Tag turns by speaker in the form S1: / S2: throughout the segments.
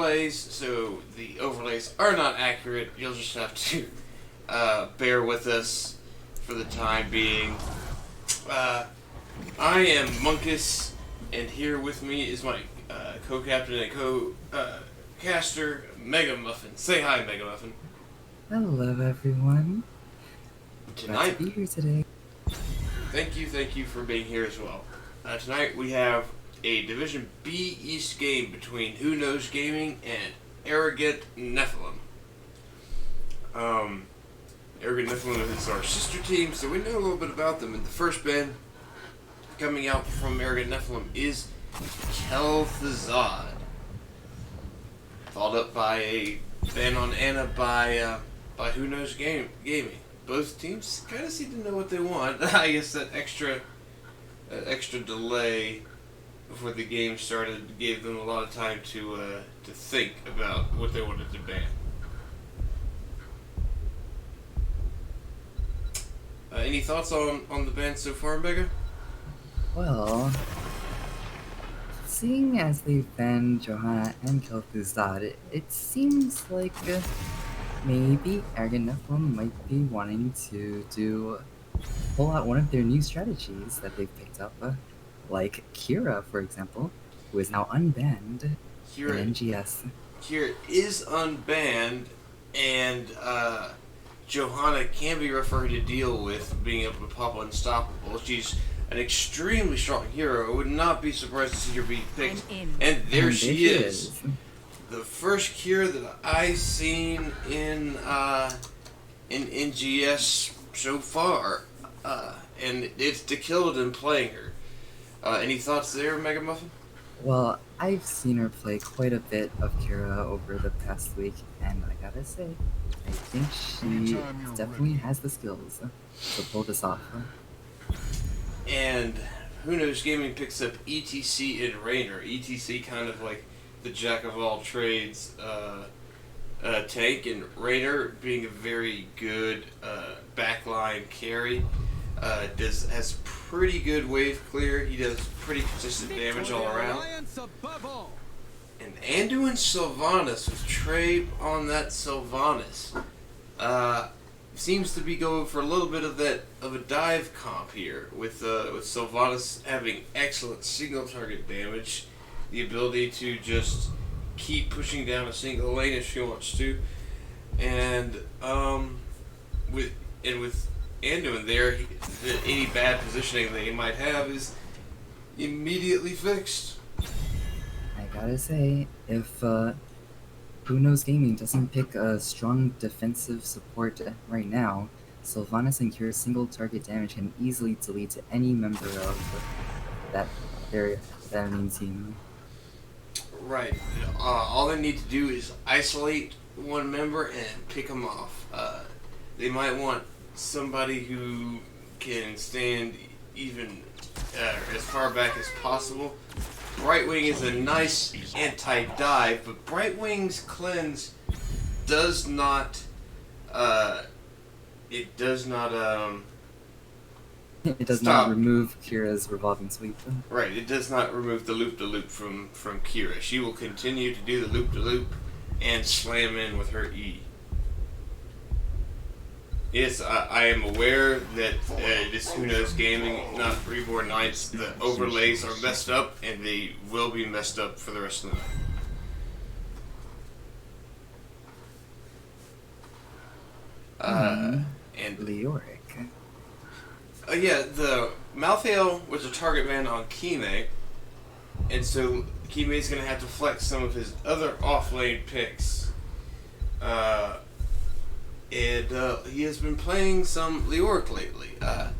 S1: overlays, so the overlays are not accurate. You'll just have to bear with us for the time being. I am Munkus, and here with me is my co-captain and co-caster, Mega Muffin. Say hi, Mega Muffin.
S2: Hello, everyone.
S1: Tonight,
S2: Glad to be here today.
S1: thank you for being here as well. Tonight we have a Division B East game between Who Knows Gaming and Arrogant Nephilim. Arrogant Nephilim is our sister team, so we know a little bit about them. And the first band coming out from Arrogant Nephilim is Kel'Thuzad, followed up by a band on Anna by Who Knows Gaming. Both teams kind of seem to know what they want. I guess that extra delay before the game started gave them a lot of time to think about what they wanted to ban. Any thoughts on the ban so far, Mega?
S2: Well, seeing as they've banned Johanna and Kel'Thuzad, it seems like maybe Arrogant Nephilim might be wanting to pull out one of their new strategies that they've picked up, like Kira, for example, who is now unbanned in NGS.
S1: Kira is unbanned, and Johanna can be referred to deal with being able to pop unstoppable. She's an extremely strong hero. I would not be surprised to see her be picked. And there she is. The first Kira that I've seen in NGS so far. And it's to kill it in playing her. Any thoughts there, Mega Muffin?
S2: Well, I've seen her play quite a bit of Kira over the past week, and I gotta say, I think she definitely has the skills to pull this off.
S1: And Who Knows Gaming picks up ETC and Raynor. ETC kind of like the jack of all trades tank, and Raynor being a very good backline carry. Has pretty good wave clear. He does pretty consistent damage all around. And Anduin Sylvanas with Trey on that Sylvanas seems to be going for a little bit of a dive comp here with Sylvanas having excellent single target damage, the ability to just keep pushing down a single lane if she wants to, and with Anduin there, any bad positioning that he might have is immediately fixed.
S2: I gotta say, if Who Knows Gaming doesn't pick a strong defensive support right now, Sylvanas and Kira's single target damage can easily delete any member of that enemy team.
S1: Right. All they need to do is isolate one member and pick them off. They might want somebody who can stand even as far back as possible. Brightwing is a nice anti-dive, but Brightwing's cleanse does not it does not
S2: remove Kira's revolving sweep.
S1: Right, it does not remove the loop-de-loop from Kira. She will continue to do the loop-de-loop and slam in with her E. Yes, I am aware that this Who Knows Gaming, not Reborn Knights, the overlays are messed up, and they will be messed up for the rest of the night.
S2: And Leoric.
S1: Yeah, the Malthael was a target man on Kime, and so Kime's going to have to flex some of his other off-lane picks. And he has been playing some Leoric lately. I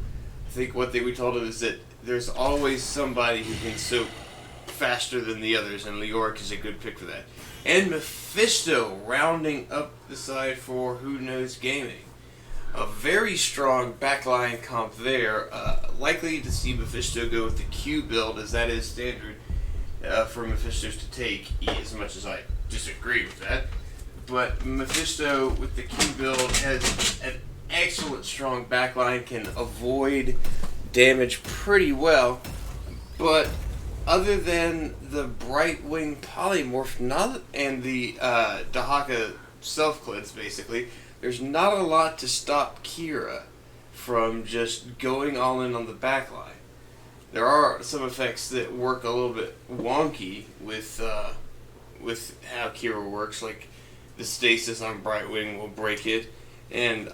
S1: think what we told him is that there's always somebody who can soak faster than the others, and Leoric is a good pick for that. And Mephisto rounding up the side for Who Knows Gaming. A very strong backline comp there. Likely to see Mephisto go with the Q build, as that is standard for Mephistos to take, as much as I disagree with that. But Mephisto with the Q build has an excellent strong backline, can avoid damage pretty well, but other than the Brightwing polymorph, not and the Dahaka self-clids, basically, there's not a lot to stop Kira from just going all in on the backline. There are some effects that work a little bit wonky with how Kira works, like the stasis on Brightwing will break it, and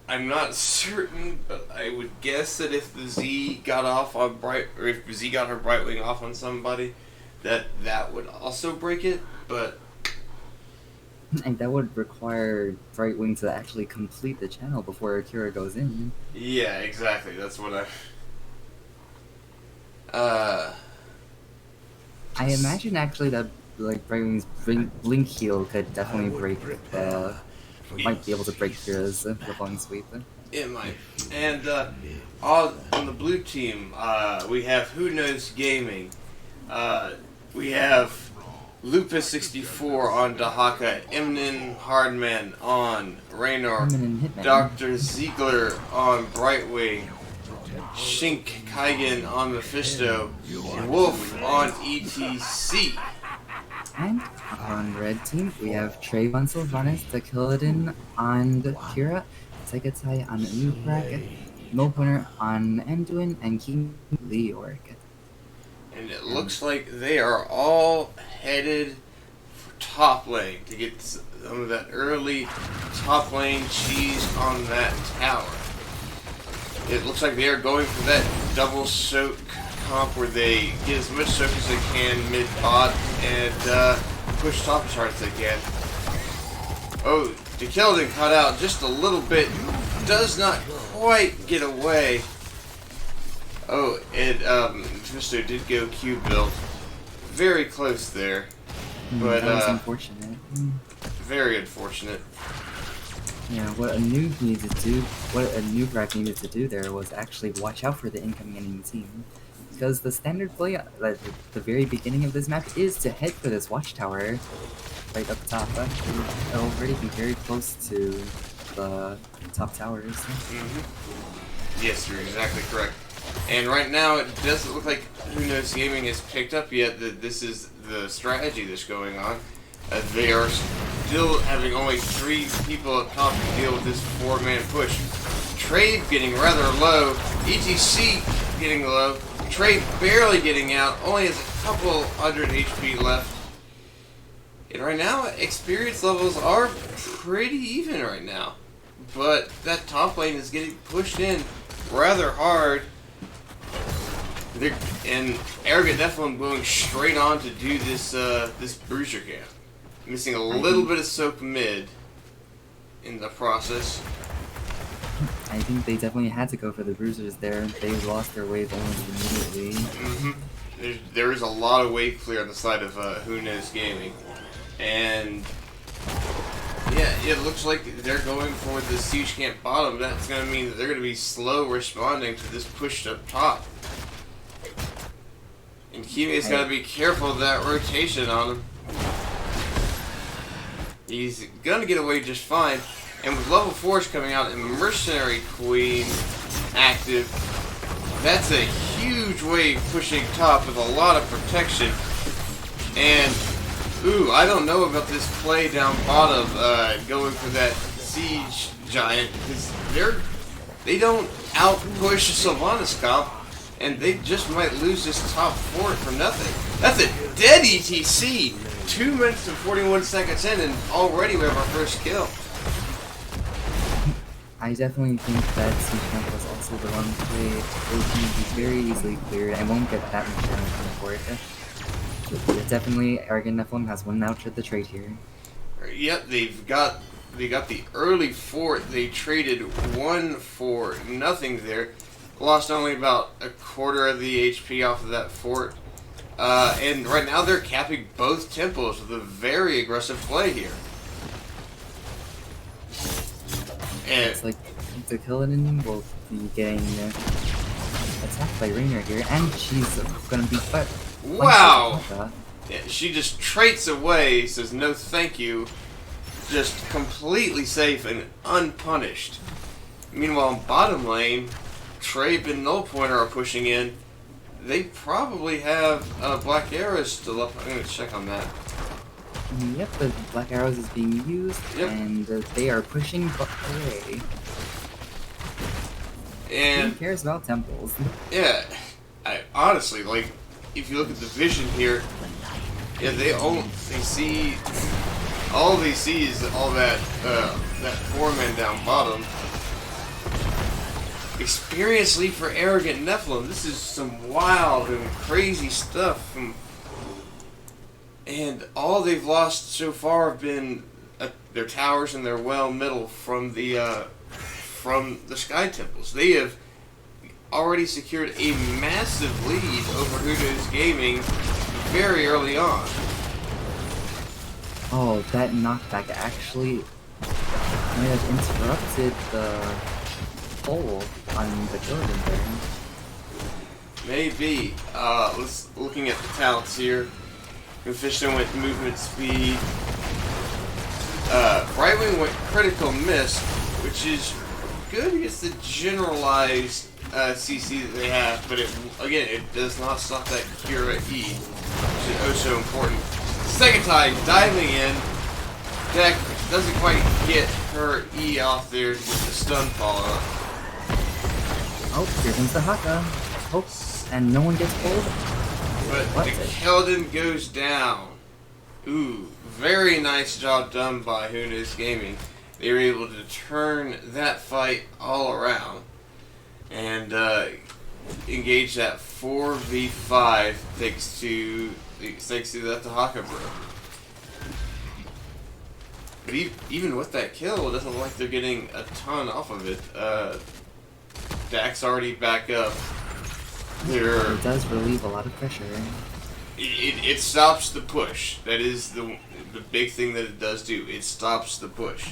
S1: I'm not certain, but I would guess that if the Z got off on or if Z got her Brightwing off on somebody, that would also break it. But
S2: And that would require Brightwing to actually complete the channel before Akira goes in.
S1: yeah, exactly. That's what
S2: I imagine actually that like Brightwing's blink heal could definitely break might be able to break Kira's long sweep.
S1: it might. And on the blue team, we have Who Knows Gaming. We have Lupus64 on Dahaka, Eminem Hardman on Raynor, Dr. Ziegler on Brightwing, Shink Kaigen on Mephisto, Wolf on ETC.
S2: And on red team, we have Trayvon Sylvanas, the Killadin on Kira, Segatai on Nubrak, No Pointer on Anduin, and King Leorg.
S1: And it looks like they are all headed for top lane to get some of that early top lane cheese on that tower. It looks like they are going for that double soak comp where they get as much soak as they can mid-bot and push top as hard as they can. Oh, DeKeldon caught out just a little bit. Does not quite get away. Oh, and Mephisto did go Q build. Very close there. But
S2: that was unfortunate.
S1: Very unfortunate.
S2: Yeah, what a noob needed to do, what a noob rack needed to do there was actually watch out for the incoming enemy team. Because the standard play at the very beginning of this map is to head for this watchtower right up top. It'll already be very close to the top towers.
S1: Yes, you're exactly correct. And right now, it doesn't look like Who Knows Gaming has picked up yet that this is the strategy that's going on. They are still having only 3 people up top to deal with this 4-man push. Trade getting rather low. ETC getting low. Trade barely getting out. Only has a couple hundred HP left. And right now, experience levels are pretty even right now. But that top lane is getting pushed in rather hard. And Arrogant Nephilim going straight on to do this this bruiser camp. Missing a little bit of soak mid in the process.
S2: I think they definitely had to go for the bruisers there. They lost their wave almost immediately.
S1: There is a lot of wave clear on the side of Who Knows Gaming. And yeah, it looks like they're going for the siege camp bottom. That's going to mean that they're going to be slow responding to this pushed up top. And Kime's got to be careful of that rotation on him. He's going to get away just fine. And with level 4s coming out and Mercenary Queen active, that's a huge wave pushing top with a lot of protection. And, ooh, I don't know about this play down bottom going for that Siege Giant, because they don't out-push Sylvanas comp, and they just might lose this top fort for nothing. That's a dead ETC! 2 minutes and 41 seconds in, and already we have our first kill.
S2: I definitely think that siege camp was also the wrong play. It can be very easily cleared. I won't get that much damage on the fort. Definitely, Arrogant Nephilim has won out to the trade here.
S1: Yep, they got the early fort. They traded 1 for nothing there. Lost only about a quarter of the HP off of that fort. And right now they're capping both temples with a very aggressive play here. And
S2: it's like the Killadin will be getting attacked by Raynor here, and she's gonna be fight.
S1: Wow! Yeah, she just traits away, says no thank you, just completely safe and unpunished. Meanwhile, in bottom lane, Trape and Null Pointer are pushing in. they probably have Black Arrows still up. I'm gonna check on that.
S2: Yep, the Black Arrows is being used,
S1: Yep.
S2: and they are pushing away.
S1: And
S2: Who cares about temples?
S1: yeah, I honestly like if you look at the vision here. Yeah, they see all they see is all that that 4-man down bottom. Experience lead for arrogant Nephilim. This is some wild and crazy stuff. And all they've lost so far have been their towers and their well middle from the Sky Temples. They have already secured a massive lead over Hooters Gaming very early on.
S2: Oh, that knockback actually might have interrupted the pull on the Jordan there.
S1: Maybe. Let's looking at the talents here. Efficient with movement speed. Right wing went critical miss, which is good against the generalized CC that they have, but it does not stop that Cura E, which is oh so important. Second time, diving in. Deck doesn't quite get her E off there with the stun follow-up.
S2: Oh, here comes the Haka. Oh, and no one gets pulled.
S1: But
S2: What?
S1: the Keldon goes down. Ooh, very nice job done by Who Knows Gaming. They were able to turn that fight all around and engage that 4v5 thanks to that Tahaka bro. But even with that kill, it doesn't look like they're getting a ton off of it. Dak's already back up.
S2: It does relieve a lot of pressure.
S1: It stops the push. That is the big thing that it does do. It stops the push.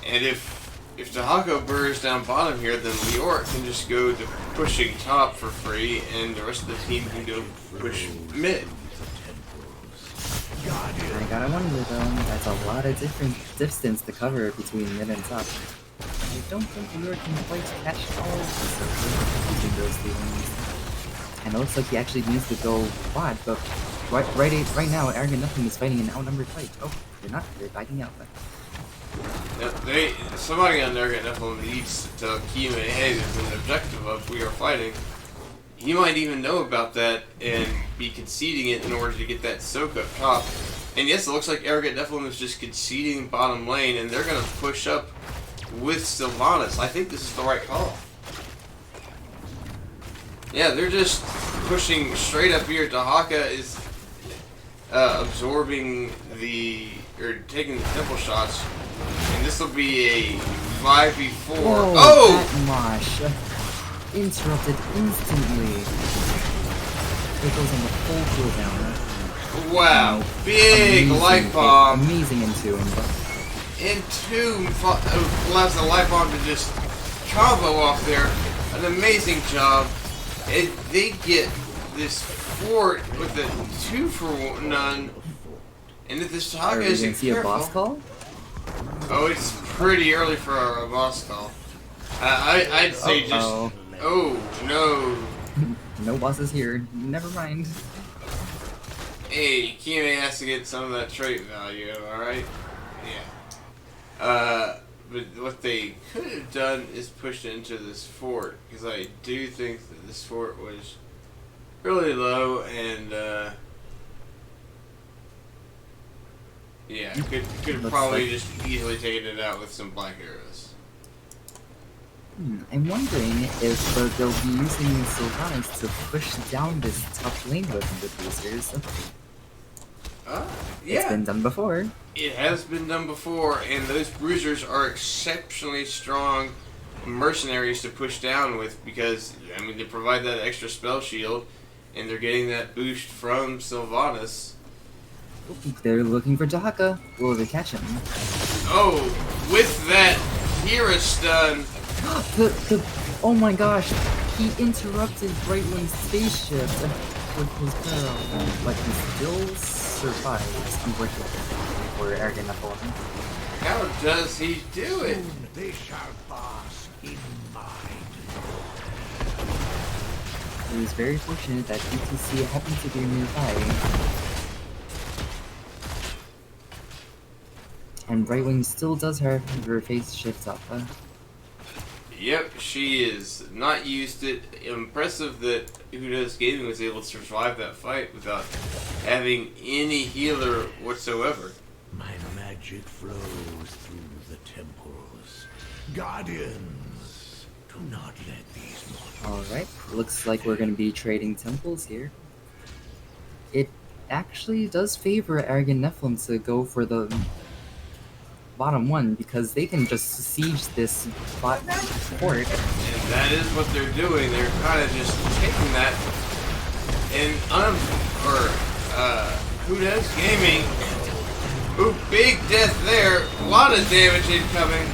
S1: And if Tahako burrs down bottom here, then Leoric can just go to pushing top for free, and the rest of the team can go push mid.
S2: I gotta wonder though, that's a lot of different distance to cover between mid and top. I don't think Leoric can quite catch all of the circle between those two lanes. And it looks like he actually needs to go quad, but right now, Arrogant Nothing is fighting an outnumbered fight. Oh, they're not. They're backing out.
S1: Somebody on there definitely needs to tell Kime, hey, there's an objective of we are fighting. He might even know about that and be conceding it in order to get that soak up top. And yes, it looks like Arrogant Nephilim is just conceding bottom lane, and they're going to push up with Sylvanas. I think this is the right call. Yeah, they're just pushing straight up here. Tahaka is absorbing taking the temple shots. And this will be a 5v4.
S2: Oh! That Mosh interrupted instantly. It goes on the full cooldown.
S1: Wow. Big life bomb.
S2: Amazing Entomb.
S1: Entomb allows the life bomb to just combo off there. An amazing job. And they get this fort with a 2-for-1. And if this Tahaka isn't
S2: see
S1: careful,
S2: a boss call?
S1: Oh, it's pretty early for a boss call. I'd say just... Oh, no.
S2: No bosses here. Never mind.
S1: Hey, Kime has to get some of that trait value, alright? Yeah. But what they could have done is pushed into this fort, because I do think that this fort was really low, and yeah, could have probably just easily taken it out with some black arrows.
S2: I'm wondering if they'll be using Sylvanas to push down this top lane with the boosters.
S1: Yeah.
S2: It's been done before.
S1: It has been done before, and those bruisers are exceptionally strong mercenaries to push down with because, I mean, they provide that extra spell shield, and they're getting that boost from Sylvanas.
S2: They're looking for Tahaka. Will they catch him?
S1: Oh, with that Hera stun.
S2: Oh my gosh, he interrupted Bright Wing's spaceship with his barrel, but he still survives, unfortunately, for Arrogant Nephilim.
S1: How does he do it?
S3: They shall pass in mind.
S2: It was very fortunate that ETC happened to be nearby. And Right Wing still does have her face shift up.
S1: Yep, she is not used it. Impressive that Who Knows Gaming was able to survive that fight without having any healer whatsoever.
S3: My magic flows through the temples. Guardians, do not let these mortals.
S2: Alright, looks like we're going to be trading temples here. It actually does favor Arrogant Nephilim to go for the bottom one, because they can just siege this bot fort.
S1: And that is what they're doing. They're kind of just taking that. And Who Knows Gaming. Ooh, big death there. A lot of damage incoming.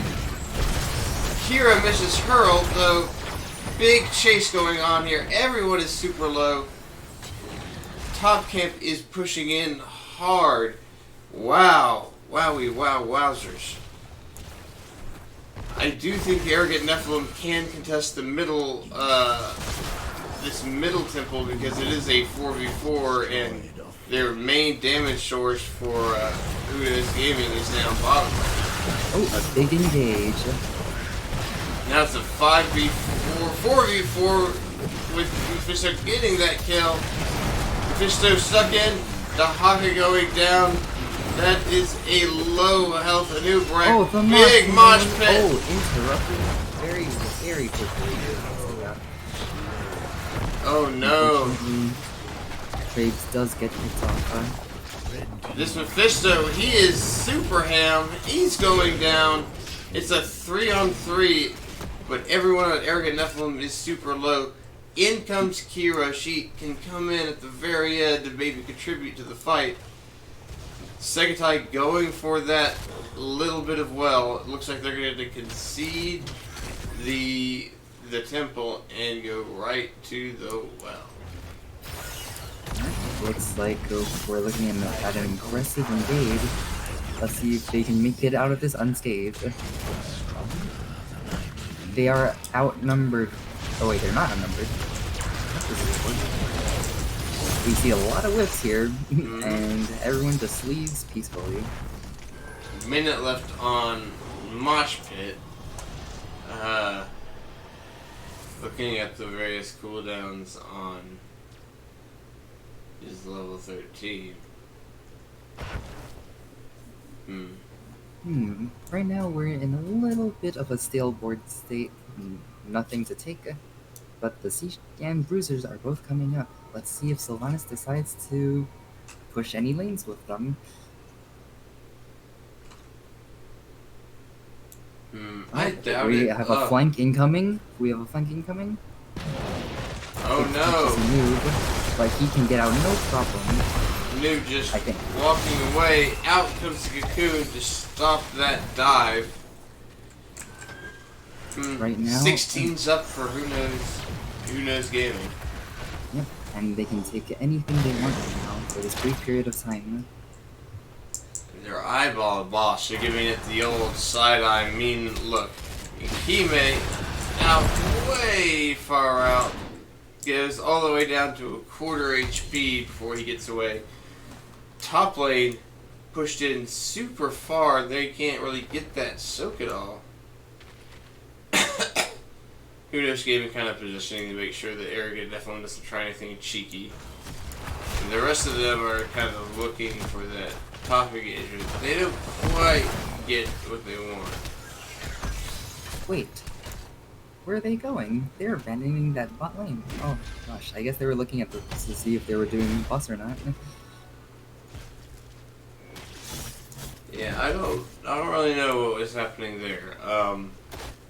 S1: Kira misses Hurl, though. Big chase going on here. Everyone is super low. Top camp is pushing in hard. Wow. Wowie, wow, wowzers. I do think the Arrogant Nephilim can contest the middle, this middle temple, because it is a 4v4, and their main damage source for Who Knows Gaming is now bottom.
S2: Oh, a big engage.
S1: Now it's a 5v4, 4v4 with Mephisto getting that kill. Mephisto stuck in, the Haka going down. That is a low health Anubrak.
S2: Oh, the
S1: big mosh pit.
S2: Oh, interrupted very, very quickly.
S1: Oh no.
S2: Trades does get picked off.
S1: This Mephisto, he is super ham. He's going down. It's a 3-on-3, but everyone on Arrogant Nephilim is super low. In comes Kira. She can come in at the very end to maybe contribute to the fight. Segatai going for that little bit of well. It looks like they're going to concede the temple and go right to the well.
S2: Looks like we're looking at an aggressive invade. Let's see if they can make it out of this unscathed. They are outnumbered. Oh wait, they're not outnumbered. We see a lot of whips here, and everyone just leaves peacefully.
S1: Minute left on Mosh Pit. Looking at the various cooldowns on is level 13.
S2: Right now we're in a little bit of a stale board state. Nothing to take. But the Siege and Bruisers are both coming up. Let's see if Sylvanas decides to push any lanes with them.
S1: I doubt
S2: we
S1: it.
S2: have a flank incoming.
S1: Oh no!
S2: Noob, but he can get out no problem.
S1: Noob just walking away. Out comes the Cocoon to stop that dive.
S2: Right now,
S1: 16's up for Who Knows Gaming.
S2: Yep, and they can take anything they want right now for this brief period of time.
S1: Their eyeball boss. They're giving it the old side-eye mean look. Kime out way far out. Goes all the way down to a quarter HP before he gets away. Top lane pushed in super far. They can't really get that soak at all. Who Knows Gaming kind of positioning to make sure that Arrogant Nephilim doesn't try anything cheeky. And the rest of them are kind of looking for that top engagement. They don't quite get what they want.
S2: Wait, where are they going? They're abandoning that bot lane. Oh gosh, I guess they were looking at this to see if they were doing boss or not.
S1: Yeah, I don't really know what was happening there.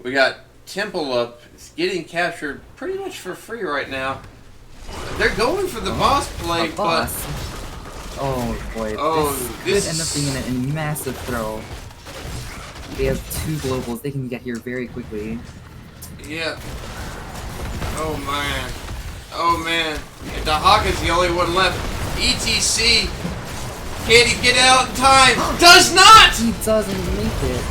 S1: We got Temple up. It's getting captured pretty much for free right now. They're going for the boss play, but
S2: oh boy, this could end up being a massive throw. They have 2 globals. They can get here very quickly.
S1: Yeah. Oh man. Oh man. And Dahaka's the only one left. ETC. Can he get out in time? Does not!
S2: He doesn't make it.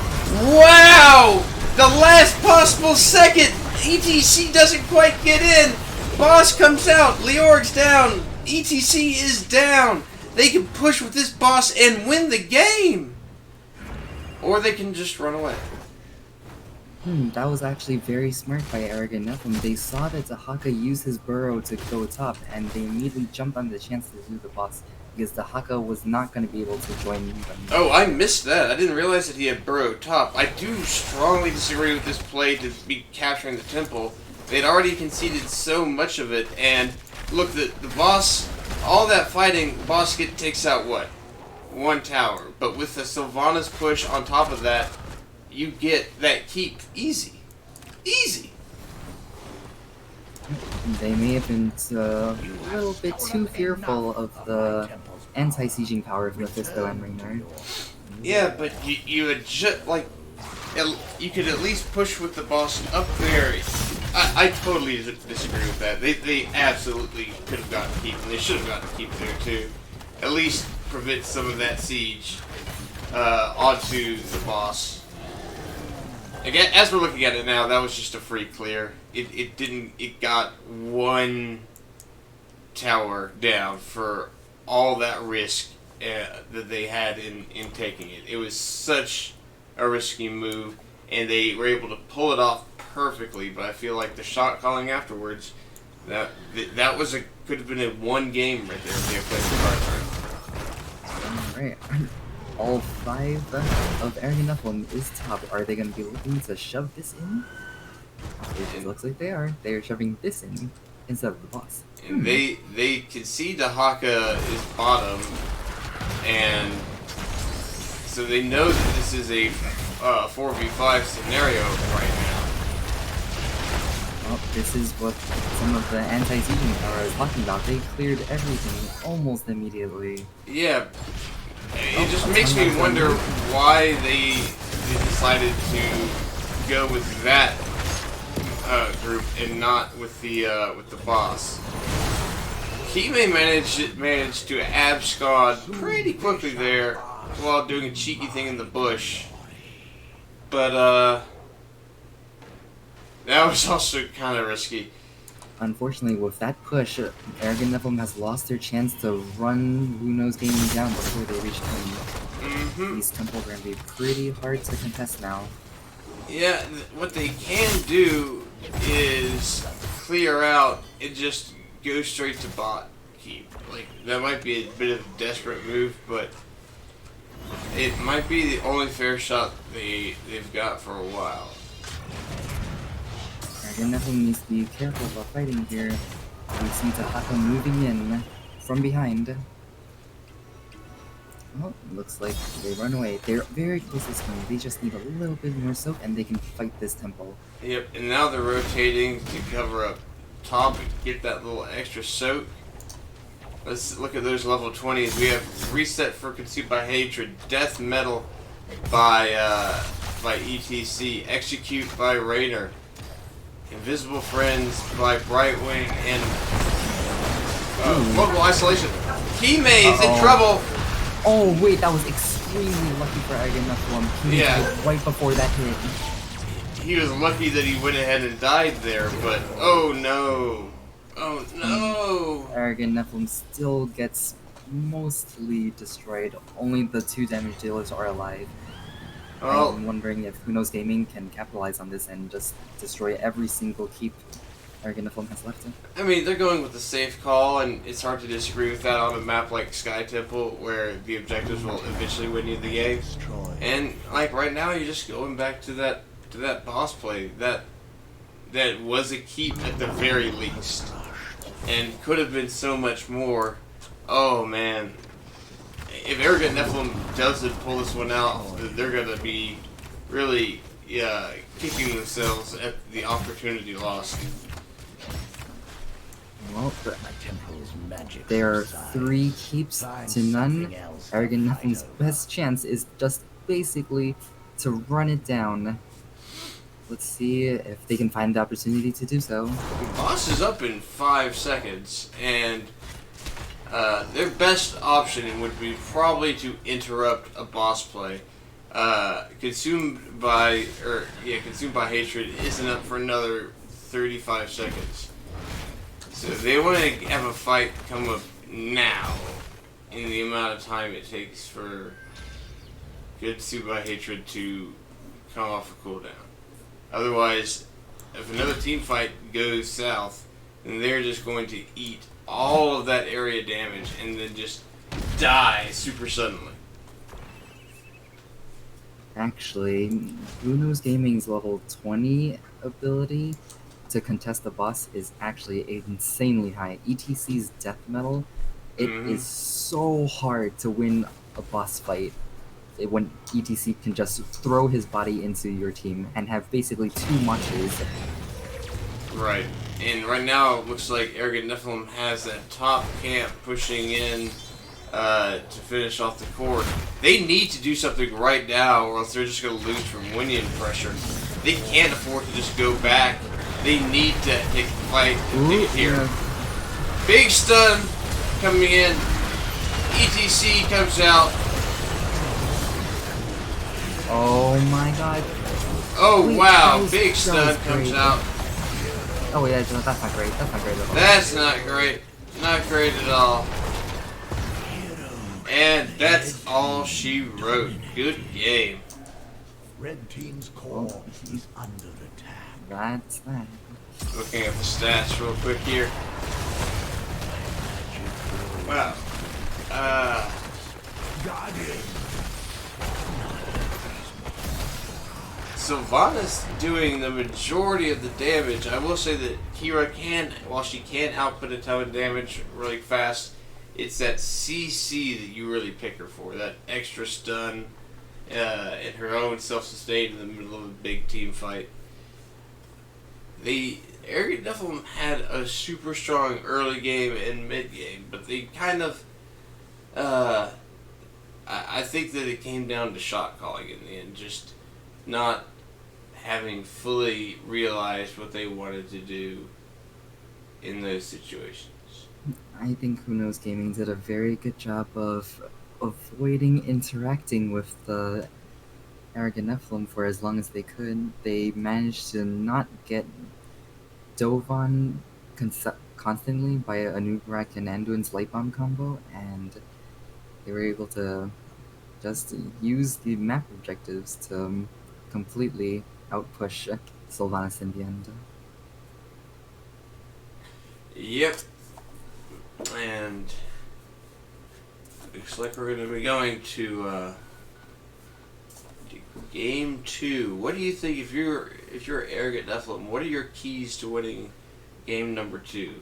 S1: Wow! The last possible second! ETC doesn't quite get in! boss comes out. Leorg's down. ETC is down. They can push with this boss and win the game. Or they can just run away.
S2: That was actually very smart by Arrogant Nephilim. They saw that Dahaka used his burrow to go top, and they immediately jumped on the chance to do the boss, because Dahaka was not going to be able to join them.
S1: Oh, I missed that. I didn't realize that he had burrow top. I do strongly disagree with this play to be capturing the temple. They'd already conceded so much of it, and look, the boss, all that fighting, the boss takes out what? 1 tower. But with the Sylvanas push on top of that, you get that keep easy. Easy!
S2: They may have been a little bit too fearful of the anti-sieging power of Mephisto and Raynor.
S1: Yeah, but you had just, like, you could at least push with the boss up there. I totally disagree with that. They absolutely could have gotten keep, and they should have gotten keep there too. At least prevent some of that siege onto the boss. Again, as we're looking at it now, that was just a free clear. It got 1 tower down for all that risk that they had in taking it. It was such a risky move, and they were able to pull it off perfectly. But I feel like the shot calling afterwards, that was could have been a 1 game right there if they had played the cards right.
S2: Alright. All 5 of Arrogant Nephilim is top. Are they going to be looking to shove this in? It looks like they are. They are shoving this in instead of the boss.
S1: And they can see Dahaka is bottom, and so they know that this is a 4v5 scenario right now.
S2: Well, this is what some of the anti-sieging power I was talking about. They cleared everything almost immediately.
S1: Yeah. It just makes me wonder why they decided to go with that group and not with the boss. Kime managed to abscond pretty quickly there while doing a cheeky thing in the bush, but that was also kind of risky.
S2: Unfortunately, with that push, Arrogant Nephilim has lost their chance to run Luno's gaming down before they reach him. These temples are going to be pretty hard to contest now.
S1: Yeah, what they can do is clear out and just go straight to bot keep. Like, that might be a bit of a desperate move, but it might be the only fair shot they've got for a while.
S2: Arrogant Nephilim needs to be careful about fighting here. We see Dahaka moving in from behind. Well, looks like they run away. They're very close to swing. They just need a little bit more soak and they can fight this temple.
S1: Yep, and now they're rotating to cover up top and get that little extra soak. Let's look at those level 20s. We have Reset for Consumed by Hatred, Death Metal by ETC, Execute by Raynor, Invisible Friends by Brightwing, and Mobile Isolation. Kime is in trouble!
S2: Oh wait, that was extremely lucky for Arrogant Nephilim.
S1: Yeah.
S2: Right before that hit.
S1: He was lucky that he went ahead and died there, but oh no. Oh no!
S2: Arrogant Nephilim still gets mostly destroyed. Only the 2 damage dealers are alive.
S1: Well,
S2: I'm wondering if Who Knows Gaming can capitalize on this and just destroy every single keep Arrogant Nephilim has left.
S1: I mean, they're going with the safe call, and it's hard to disagree with that on a map like Sky Temple, where the objectives will eventually win you the game. And like right now, you're just going back to that boss play that was a keep at the very least, and could have been so much more. Oh man, if Arrogant Nephilim doesn't pull this one out, they're gonna be really kicking themselves at the opportunity lost.
S2: Well, there are 3 keeps to none. Arrogant Nephilim's best chance is just basically to run it down. Let's see if they can find the opportunity to do so.
S1: The boss is up in 5 seconds, and their best option would be probably to interrupt a boss play. Consumed by Hatred isn't up for another 35 seconds. So if they want to have a fight come up now, in the amount of time it takes for Getsuba Hatred to come off a cooldown. Otherwise, if another team fight goes south, then they're just going to eat all of that area damage and then just die super suddenly.
S2: Actually, Uno's Gaming's level 20 ability to contest the boss is actually insanely high. ETC's death metal, it is so hard to win a boss fight when ETC can just throw his body into your team and have basically 2 munches.
S1: Right. And right now it looks like Arrogant Nephilim has that top camp pushing in to finish off the core. They need to do something right now or else they're just going to lose from Winian pressure. They can't afford to just go back. They need to take the fight and take it here.
S2: Yeah.
S1: Big stun coming in. ETC comes out.
S2: Oh my god.
S1: Oh
S2: Wait,
S1: wow,
S2: that
S1: big
S2: was
S1: stun comes
S2: great.
S1: out.
S2: Oh yeah, that's not great. That's not great at all.
S1: That's not great. Not great at all. And that's all she wrote. Good game.
S3: Red team's core is under attack.
S2: That's that.
S1: Looking at the stats real quick here. Wow.
S3: Guardian.
S1: Sylvanas doing the majority of the damage. I will say that Kira can, while she can output a ton of damage really fast, it's that CC that you really pick her for. That extra stun and her own self-sustain in the middle of a big team fight. The Arrogant Nephilim had a super strong early game and mid game, but they kind of, I think that it came down to shot calling in the end, just not having fully realized what they wanted to do in those situations.
S2: I think Who Knows Gaming did a very good job of avoiding interacting with the Arrogant Nephilim for as long as they could. They managed to not get dove on constantly by Anubarak and Anduin's Light Bomb combo, and they were able to just use the map objectives to completely outpush Sylvanas in the end.
S1: Yep. And looks like we're going to be going to game 2. What do you think if you're Arrogant Nephilim? What are your keys to winning game number 2?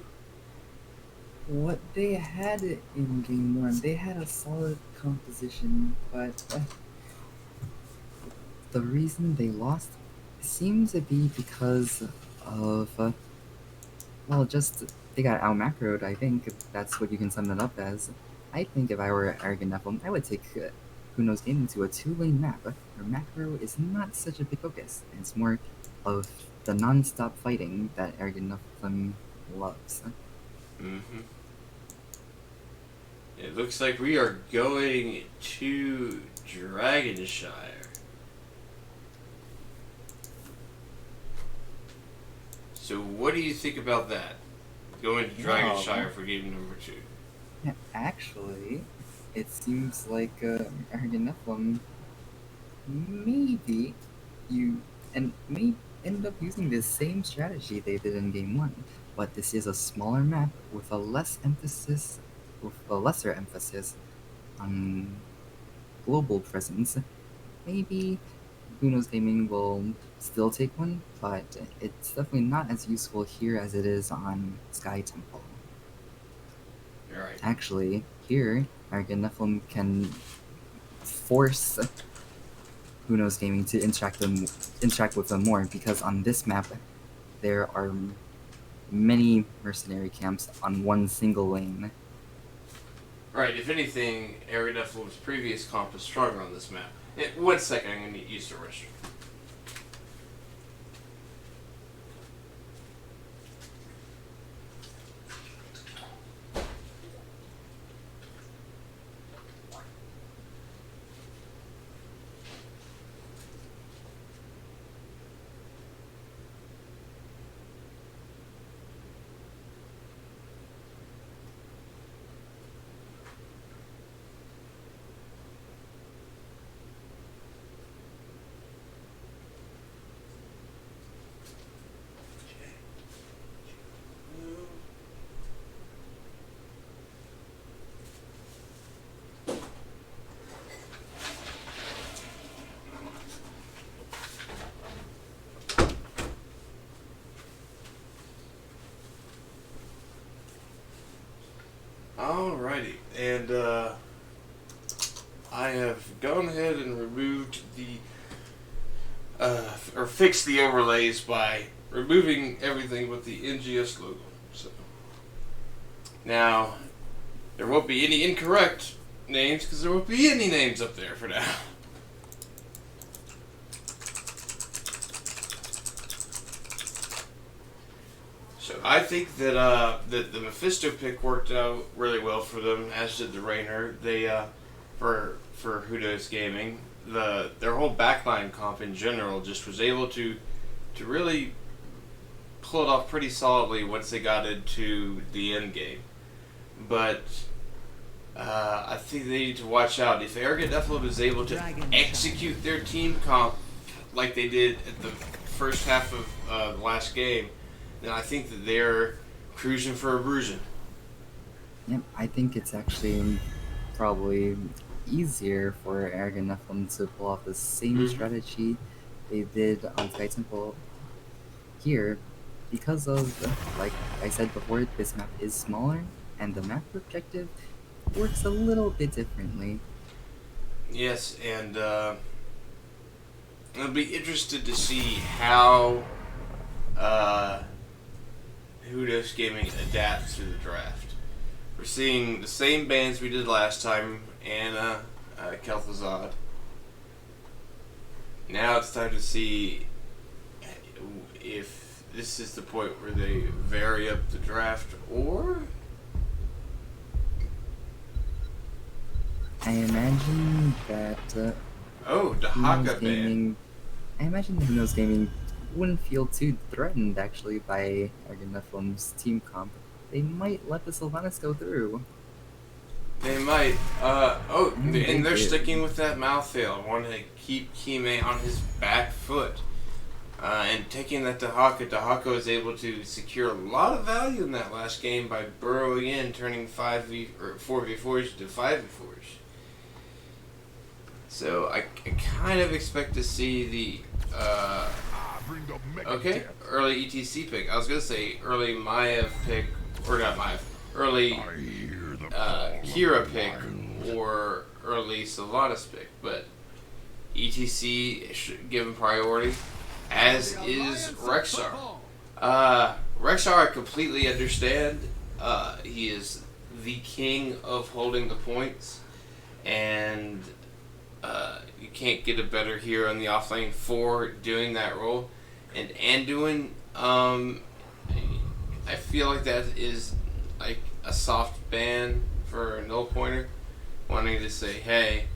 S2: What they had in game 1, they had a solid composition, but the reason they lost seems to be because of well, just they got out macroed. I think that's what you can sum it up as. I think if I were Arrogant Nephilim, I would take Who Knows Gaming to a 2-lane map where macro is not such a big focus. It's more of the non-stop fighting that Arrogant Nephilim loves.
S1: Mm-hmm. It looks like we are going to Dragonshire. So what do you think about that? Going to Dragonshire for game number 2.
S2: Yeah, actually, it seems like Arrogant Nephilim maybe may end up using the same strategy they did in game 1, but this is a smaller map with a lesser emphasis on global presence. Maybe Who Knows Gaming will still take one, but it's definitely not as useful here as it is on Sky Temple.
S1: Right.
S2: Actually, here, Arrogant Nephilim can force Who Knows Gaming to interact with them more, because on this map, there are many mercenary camps on one single lane.
S1: Right, if anything, Arrogant Nephilim's previous comp is stronger on this map. 1 second, I'm going to use the restroom. and I have gone ahead and removed or fixed the overlays by removing everything with the NGS logo. So now there won't be any incorrect names because there won't be any names up there for now. So I think that that the Mephisto pick worked out really well for them, as did the Rainer. They for Hudos Gaming, their whole backline comp in general just was able to really pull it off pretty solidly once they got into the end game. But I think they need to watch out. If Arrogant Nephilim is able to execute their team comp like they did at the first half of the last game, then I think that they're cruising for a bruising.
S2: Yep, I think it's actually probably easier for Arrogant Nephilim to pull off the same strategy they did on Sky Temple here because of, like I said before, this map is smaller and the map objective works a little bit differently.
S1: Yes, and I'll be interested to see how Hudos Gaming adapts to the draft. We're seeing the same bands we did last time, Anna, Kel'Thuzad. Now it's time to see if this is the point where they vary up the draft, or
S2: I imagine that
S1: Dahaka band.
S2: I imagine that Hunos Gaming wouldn't feel too threatened actually by Arrogant Nephilim's team comp. They might let the Sylvanas go through.
S1: They might. And they're
S2: did.
S1: sticking with that mouthfeel. Want to keep Kime on his back foot. And taking that Dahaka. Dahaka was able to secure a lot of value in that last game by burrowing in, turning 4v4s to 5v4s. So I kind of expect to see the early ETC pick. I was gonna say early Maiev pick, or not Maiev, early Kira pick, or early Sylvanas pick, but ETC should give him priority, as is Rexar. Rexar, I completely understand. He is the king of holding the points, and you can't get a better hero in the offlane for doing that role. And Anduin, I feel like that is like a soft ban for a null pointer, wanting to say, hey,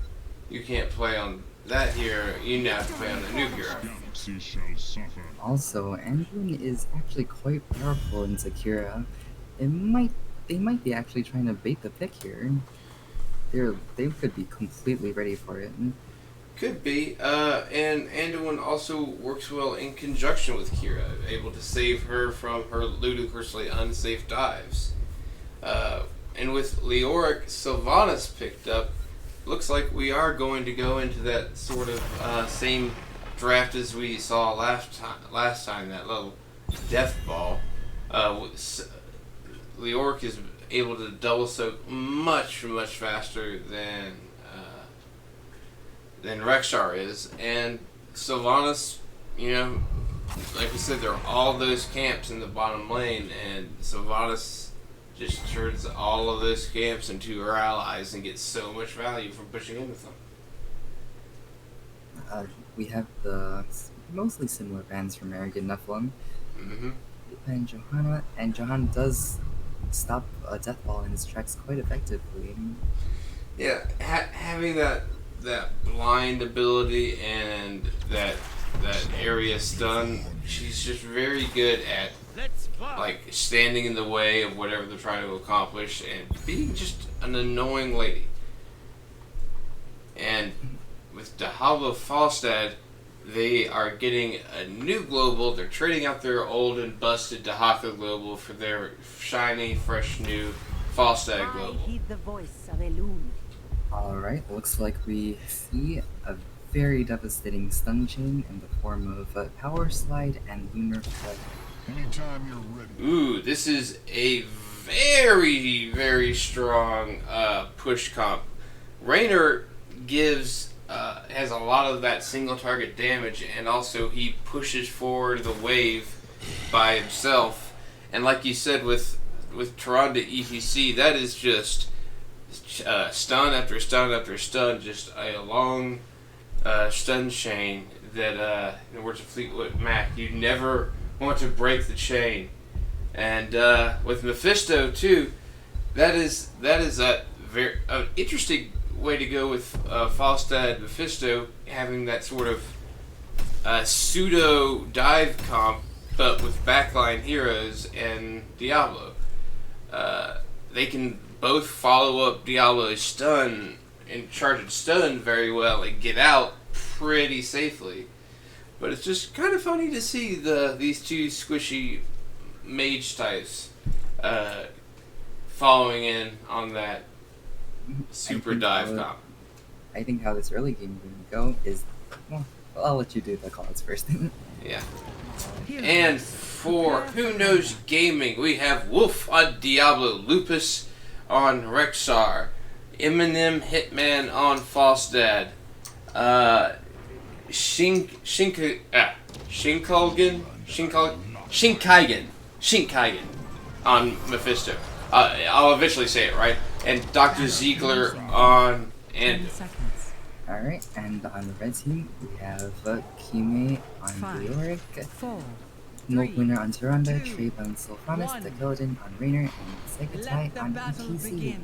S1: you can't play on that hero, you now have to play on the new hero.
S2: Also, Anduin is actually quite powerful in Sakura. They might be actually trying to bait the pick here. They could be completely ready for it.
S1: Could be, and Anduin also works well in conjunction with Kira, able to save her from her ludicrously unsafe dives. And with Leoric Sylvanas picked up, looks like we are going to go into that sort of same draft as we saw last time, that little death ball. Leoric is able to double soak much faster than Rexar is, and Sylvanas, like we said, there are all those camps in the bottom lane, and Sylvanas just turns all of those camps into her allies and gets so much value from pushing in with them.
S2: We have the mostly similar bans from Arrogant Nephilim. And Johanna does stop a death ball in his tracks quite effectively.
S1: Yeah, having that blind ability and that area stun, she's just very good at like standing in the way of whatever they're trying to accomplish and being just an annoying lady. And with Dahalo Falstad, they are getting a new global. They're trading out their old and busted Dahaka global for their shiny, fresh new Falstad global.
S4: I heed the voice of Elune.
S2: Alright, looks like we see a very devastating stun chain in the form of Power Slide and Lunar Flood.
S3: Anytime you're ready.
S1: Ooh, this is a very, very strong push comp. Raynor has a lot of that single target damage, and also he pushes forward the wave by himself. And like you said with Tyrande ETC, that is just stun after stun after stun, just a long stun chain that, in the words of Fleetwood Mac, you never want to break the chain. And with Mephisto too, that is a very interesting way to go with Falstad Mephisto, having that sort of pseudo dive comp, but with backline heroes and Diablo. They can both follow up Diablo's stun and charged stun very well and get out pretty safely. But it's just kind of funny to see these two squishy mage types following in on that super dive comp.
S2: I think how this early game will go is, well, I'll let you do the calls first.
S1: Yeah. And for Who Knows Gaming, we have Wolf on Diablo, Lupus on Rexar, Eminem Hitman on Falstad, Shinkaigen on Mephisto. I'll eventually say it right. And Dr. Ziegler on Ando.
S2: Alright, and on the red team, we have Kime on Leoric, Milkwinner on Tyrande, Trape on Sylphanis, the Keladin on Raynor, and Segatai on ETC.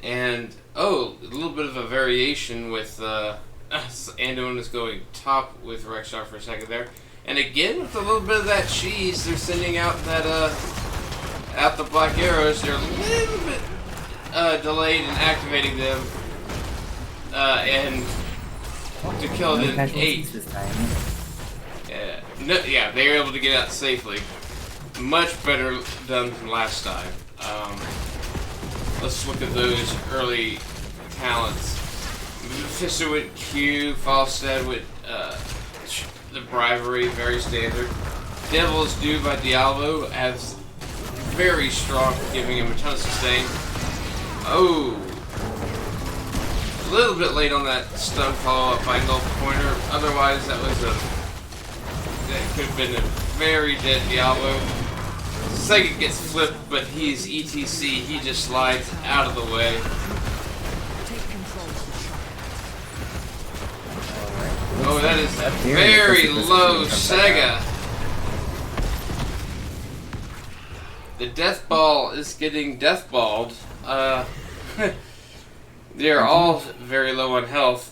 S1: And, a little bit of a variation with Anduin is going top with Rexar for a second there. And again, with a little bit of that cheese, they're sending out that, out the black arrows. They're a little bit delayed in activating them. And to kill them 8.
S2: This time.
S1: Yeah, they were able to get out safely. Much better done than last time. Let's look at those early talents. Mephisto with Q, Falstad with the bribery, very standard. Devil's Due by Diablo as very strong, giving him a ton of sustain. Oh, a little bit late on that stun follow-up by Null Pointer. Otherwise, that could have been a very dead Diablo. Sega gets flipped, but he's ETC. He just slides out of the way. Oh, that is very low Sega. The Death Ball is getting Death Balled. They're all very low on health.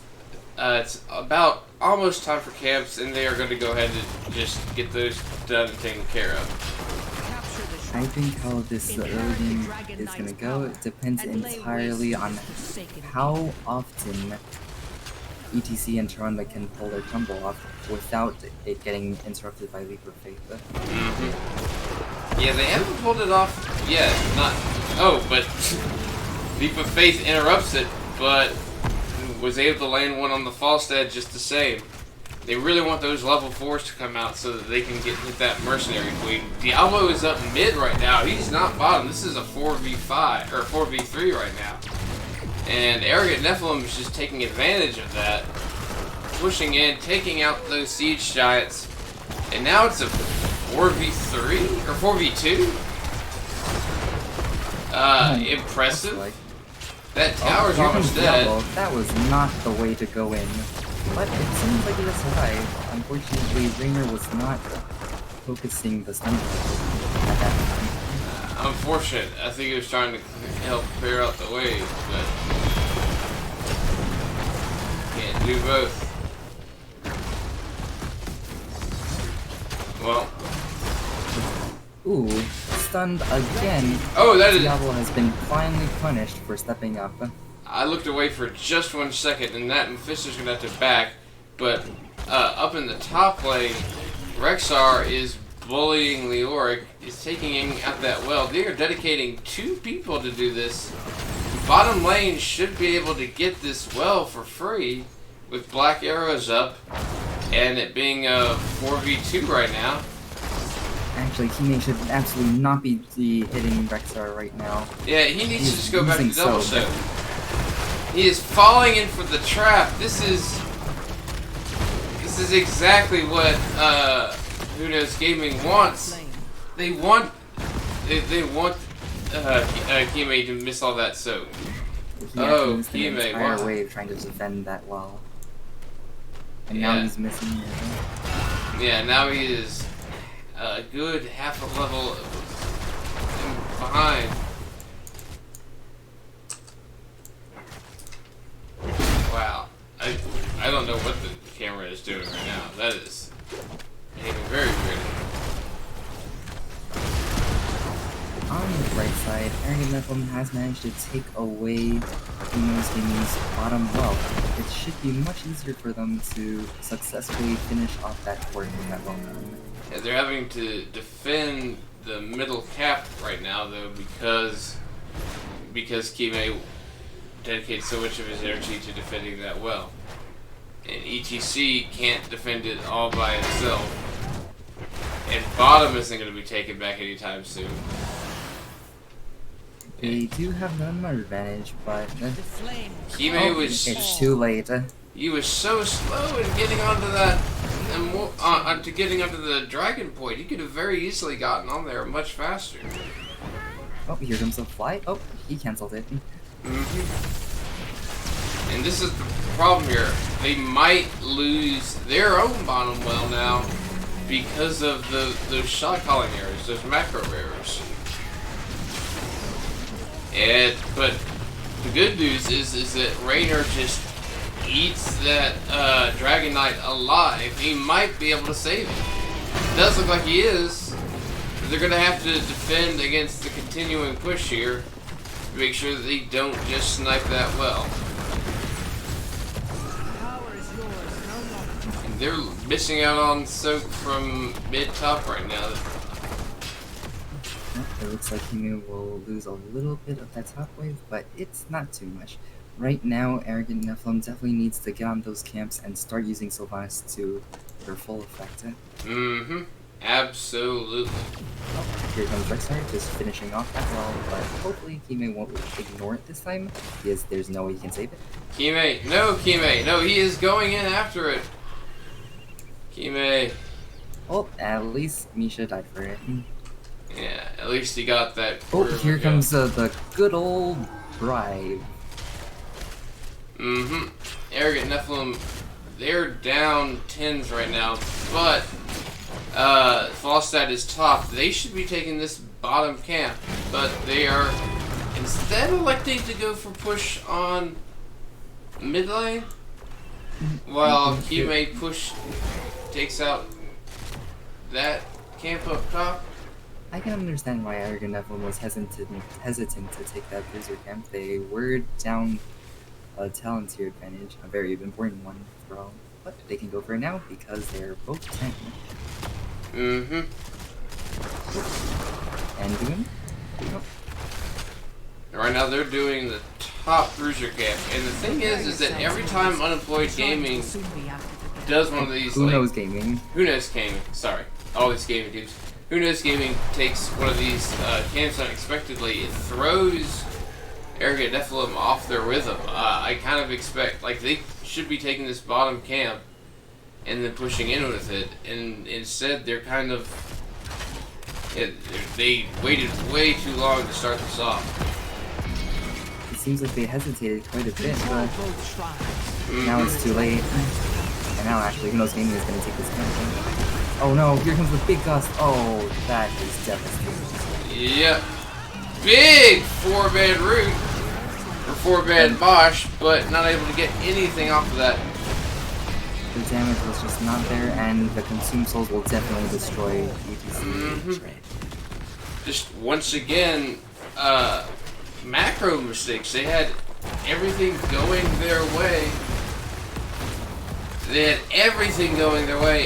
S1: It's about almost time for camps, and they are going to go ahead and just get those done and taken care of.
S2: I think how this early game is going to go depends entirely on how often ETC and Tyrande can pull their combo off without it getting interrupted by Leap of Faith.
S1: Yeah, they haven't pulled it off yet. But Leap of Faith interrupts it, but was able to land one on the Falstad just the same. They really want those level 4s to come out so that they can hit that Mercenary Queen. Diablo is up mid right now. He's not bottom. This is a 4v5, or 4v3 right now. And Arrogant Nephilim is just taking advantage of that. Pushing in, taking out those Siege Giants. And now it's a 4v3? Or 4v2? Impressive. That tower's almost dead.
S2: That was not the way to go in. But it seems like it has survived. Unfortunately, Raynor was not focusing the stun at that time.
S1: Unfortunate. I think he was trying to help clear out the wave, but can't do both. Well.
S2: Ooh, stunned again.
S1: Oh, that is.
S2: Diablo has been finally punished for stepping up.
S1: I looked away for just 1 second, and that Mephisto's gonna have to back. But up in the top lane, Rexar is bullying Leoric, is taking out that well. They are dedicating 2 people to do this. Bottom lane should be able to get this well for free with black arrows up, and it being a 4v2 right now.
S2: Actually, Kime should absolutely not be hitting Rexar right now.
S1: Yeah, he needs to just go back to
S2: losing
S1: double
S2: so
S1: soak. He is falling in for the trap. This is exactly what Who Knows Gaming wants. They want Kime to miss all that soak.
S2: He
S1: Oh,
S2: missed an
S1: Kime,
S2: entire
S1: what?
S2: wave trying to defend that wall. And
S1: Yeah.
S2: now he's missing it.
S1: Yeah, now he is a good half a level behind. Wow. I don't know what the camera is doing right now. That is aiming very pretty.
S2: On the bright side, Arrogant Nephilim has managed to take away Who Knows Gaming's bottom well. It should be much easier for them to successfully finish off that court in that long run.
S1: Yeah, they're having to defend the middle cap right now, though, because Kime dedicated so much of his energy to defending that well. And ETC can't defend it all by itself. And bottom isn't going to be taken back anytime soon.
S2: They do have the number advantage, but
S1: Kime was
S2: it's too late.
S1: he was so slow in getting onto that and onto getting onto the dragon point. He could have very easily gotten on there much faster.
S2: Oh, here comes the fly. Oh, he cancelled it.
S1: And this is the problem here. They might lose their own bottom well now because of those shot calling errors, those macro errors. But the good news is that Raynor just eats that Dragon Knight alive. He might be able to save it. It does look like he is. But they're going to have to defend against the continuing push here to make sure that they don't just snipe that well. And they're missing out on soak from mid-top right now.
S2: It looks like Himu will lose a little bit of that top wave, but it's not too much. Right now, Arrogant Nephilim definitely needs to get on those camps and start using Sylvanas to their full effect.
S1: Absolutely.
S2: Oh, here comes Rexar, just finishing off that well, but hopefully Kime won't ignore it this time, because there's no way he can save it.
S1: Kime, no, he is going in after it. Kime.
S2: Oh, at least Misha died for it.
S1: Yeah, at least he got that.
S2: Oh, here comes the good old bribe.
S1: Arrogant Nephilim, they're down 10s right now, but Falstad is top. They should be taking this bottom camp, but they are instead electing to go for push on mid lane, while Kime push takes out that camp up top.
S2: I can understand why Arrogant Nephilim was hesitant to take that bruiser camp. They were down a talent tier advantage, a very important one for all. But they can go for it now because they're both 10. And doing? Nope.
S1: Right now they're doing the top bruiser camp, and the thing is that every time Unemployed Gaming does one of these,
S2: Who Knows Gaming?
S1: Who Knows Gaming? Sorry, all these gaming teams. Who Knows Gaming takes one of these camps unexpectedly. It throws Arrogant Nephilim off their rhythm. I kind of expect, like, they should be taking this bottom camp and then pushing in with it, and instead they're kind of, they waited way too long to start this off.
S2: It seems like they hesitated quite a bit, but now it's too late. And now actually, Who Knows Gaming is going to take this camp. Oh no, here comes the big gust. Oh, that is devastating.
S1: Yep. Big 4-band root, or 4-band Bosch, but not able to get anything off of that.
S2: The damage was just not there, and the consumed souls will definitely destroy ETC.
S1: Just once again, macro mistakes. They had everything going their way.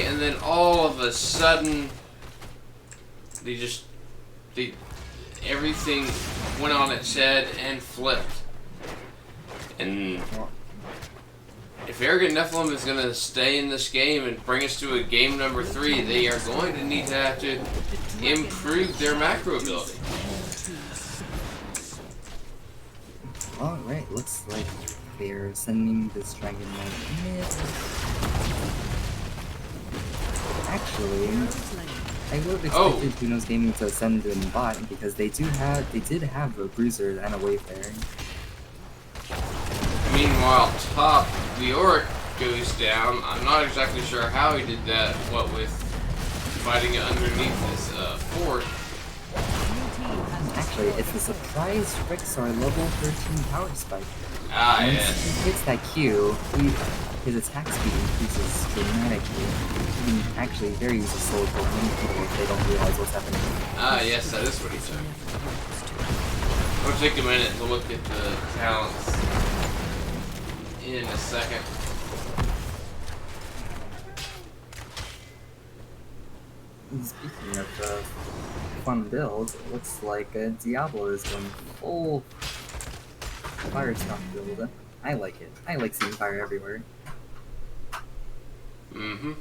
S1: And then all of a sudden, everything went on its head and flipped. And if Arrogant Nephilim is going to stay in this game and bring us to a game number 3, they are going to need to have to improve their macro ability.
S2: Alright, looks like they're sending this Dragon Knight mid. Actually, I would have expected Kuno's Gaming to send in bot because they did have a Bruiser and a Wayfarer.
S1: Meanwhile, top, the Auric goes down. I'm not exactly sure how he did that, what with fighting it underneath this fort.
S2: Actually, it's a surprise Rexar level 13 power spike.
S1: Ah,
S2: Once
S1: yes.
S2: he hits that Q, his attack speed increases dramatically. He can actually very easily slow for many people if they don't realize what's happening.
S1: Ah, yes, that is what he took. I'll take a minute to look at the talents in a second.
S2: Speaking of fun builds, it looks like Diablo is going full fire stock build. I like it. I like seeing fire everywhere.
S1: Mm-hmm.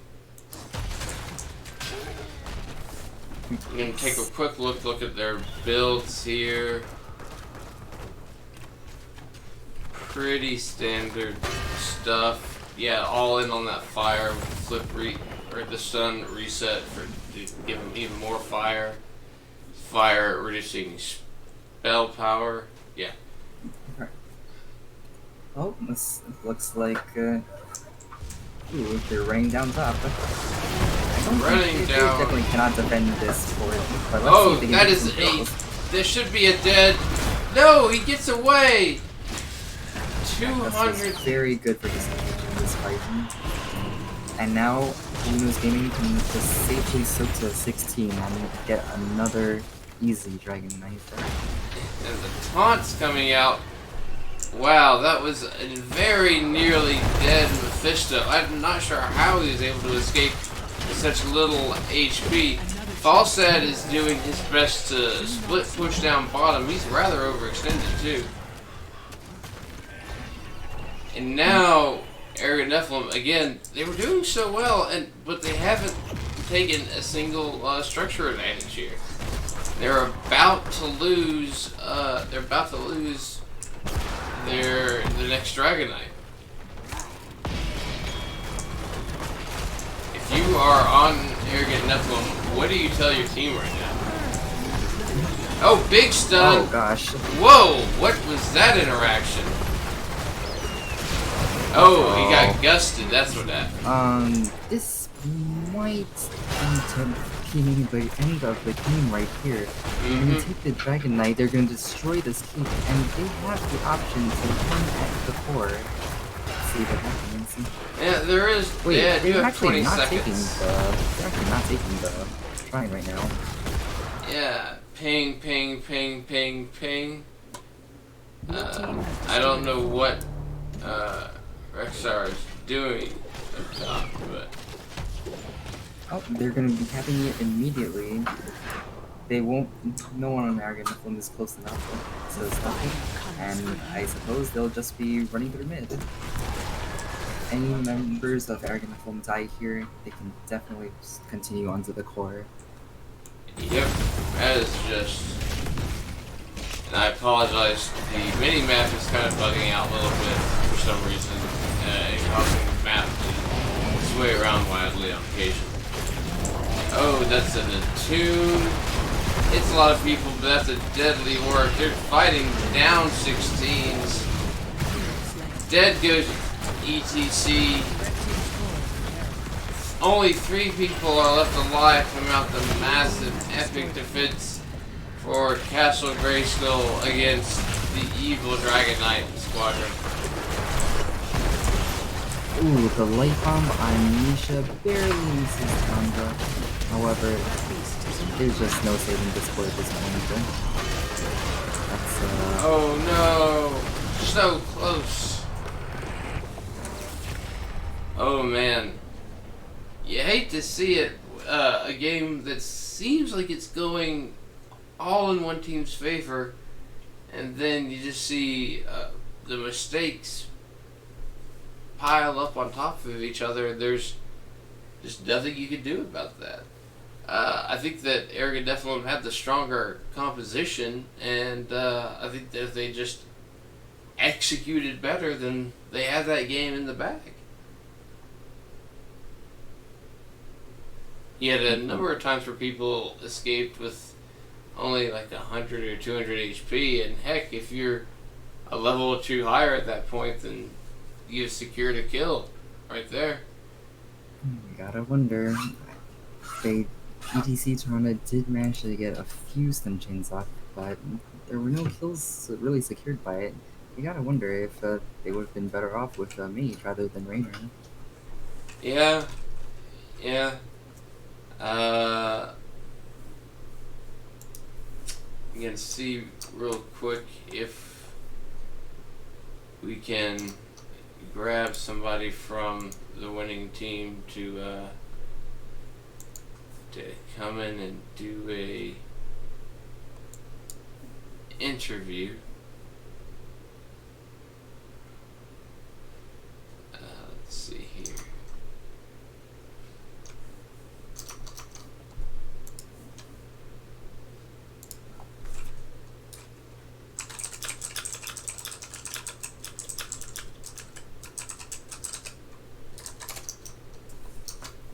S1: I'm gonna take a quick look at their builds here. Pretty standard stuff. Yeah, all in on that fire with flip or the stun reset to give them even more fire. Fire reducing spell power. Yeah.
S2: Oh, this looks like ooh, they're running down top.
S1: Running
S2: They
S1: down.
S2: definitely cannot defend this fort. But let's see
S1: Oh,
S2: if they can
S1: that
S2: get
S1: is
S2: some kills.
S1: There should be a dead. No, he gets away.
S2: This
S1: 200.
S2: was very good for this fight. And now Luno's Gaming can just safely soak to 16 and get another easy Dragon Knight.
S1: And the taunts coming out. Wow, that was a very nearly dead Mephisto. I'm not sure how he was able to escape with such little HP. Falsad is doing his best to split push down bottom. He's rather overextended too. And now Arrogant Nephilim, again, they were doing so well, but they haven't taken a single structure advantage here. They're about to lose. The next Dragonite. If you are on Arrogant Nephilim, what do you tell your team right now? Oh, big stun!
S2: Oh gosh.
S1: Whoa! What was that interaction? Oh, he got gusted. That's what happened.
S2: This might be the end of the game right here. They're gonna take the Dragon Knight, they're gonna destroy this keep, and they have the option to run at the core. Let's see what happens.
S1: Yeah, there is.
S2: Wait,
S1: yeah, you
S2: they're
S1: have
S2: actually
S1: 20
S2: not
S1: seconds.
S2: they're actually not taking the shrine right now.
S1: Yeah, ping, ping, ping, ping, ping. I don't know what Rexar is doing up top, but
S2: Oh, they're gonna be having it immediately. They won't. No one on Arrogant Nephilim is close enough to stop it, and I suppose they'll just be running through mid. Any members of Arrogant Nephilim die here, they can definitely continue onto the core.
S1: yep, that is just. And I apologize. The mini map is kind of bugging out a little bit for some reason. It's causing the map to sway around wildly on occasion. Oh, that's an attune. It's a lot of people, but that's a deadly work. They're fighting down 16s. Dead goes ETC. Only 3 people are left alive from out the massive epic defense for Castle Grayskull against the evil Dragon Knight squadron.
S2: Ooh, the light bomb on Nisha barely misses Chandra. However, there's just no saving this core at this point. That's
S1: Oh no! So close. Oh man. You hate to see it, a game that seems like it's going all in one team's favor, and then you just see the mistakes pile up on top of each other. There's just nothing you can do about that. I think that Arrogant Nephilim had the stronger composition, and I think that if they just executed better, then they have that game in the bag. You had a number of times where people escaped with only like 100 or 200 HP, and heck, if you're a level or two higher at that point, then you've secured a kill right there.
S2: Gotta wonder. They ETC Toronto did manage to get a few stun chains off, but there were no kills really secured by it. You gotta wonder if they would have been better off with Mage rather than Rainer.
S1: Yeah, yeah. I'm gonna see real quick if we can grab somebody from the winning team to come in and do a interview. Let's see here.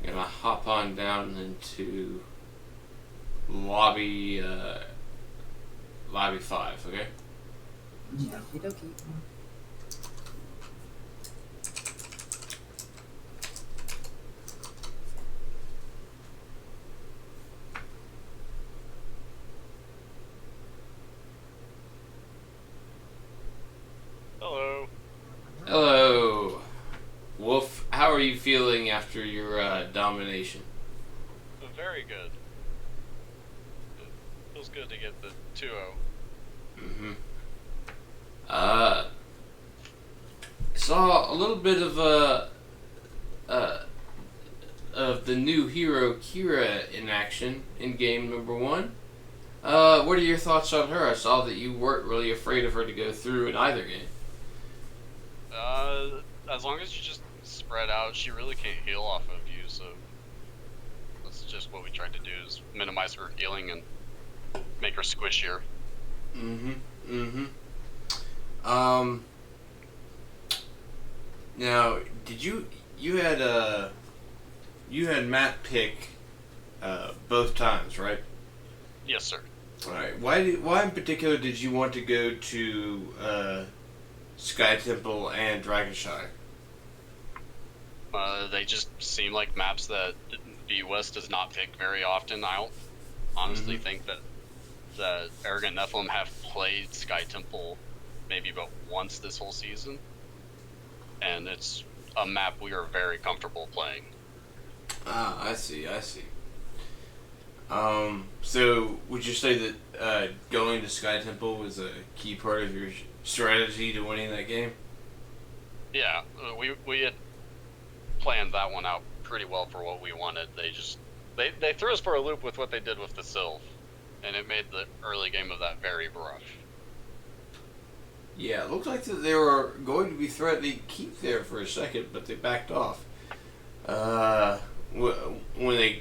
S1: I'm gonna hop on down into lobby 5, okay?
S2: Okie dokie.
S5: Hello.
S1: Hello, Wolf. How are you feeling after your domination?
S5: Very good. It feels good to get the 2-0.
S1: Mm-hmm. Saw a little bit of the new hero Kira in action in game number 1. What are your thoughts on her? I saw that you weren't really afraid of her to go through in either game.
S5: As long as you just spread out, she really can't heal off of you, so that's just what we tried to do, is minimize her healing and make her squishier.
S1: Now, did you had Matt pick both times, right?
S5: Yes, sir.
S1: All right. Why in particular did you want to go to Sky Temple and Dragonshire?
S5: They just seem like maps that the West does not pick very often. I don't honestly think that Arrogant Nephilim have played Sky Temple maybe about once this whole season, and it's a map we are very comfortable playing.
S1: Ah, I see. So would you say that going to Sky Temple was a key part of your strategy to winning that game?
S5: Yeah, we had planned that one out pretty well for what we wanted. They threw us for a loop with what they did with the Sylph, and it made the early game of that very rough.
S1: Yeah, it looked like that they were going to be threatening keep there for a second, but they backed off. When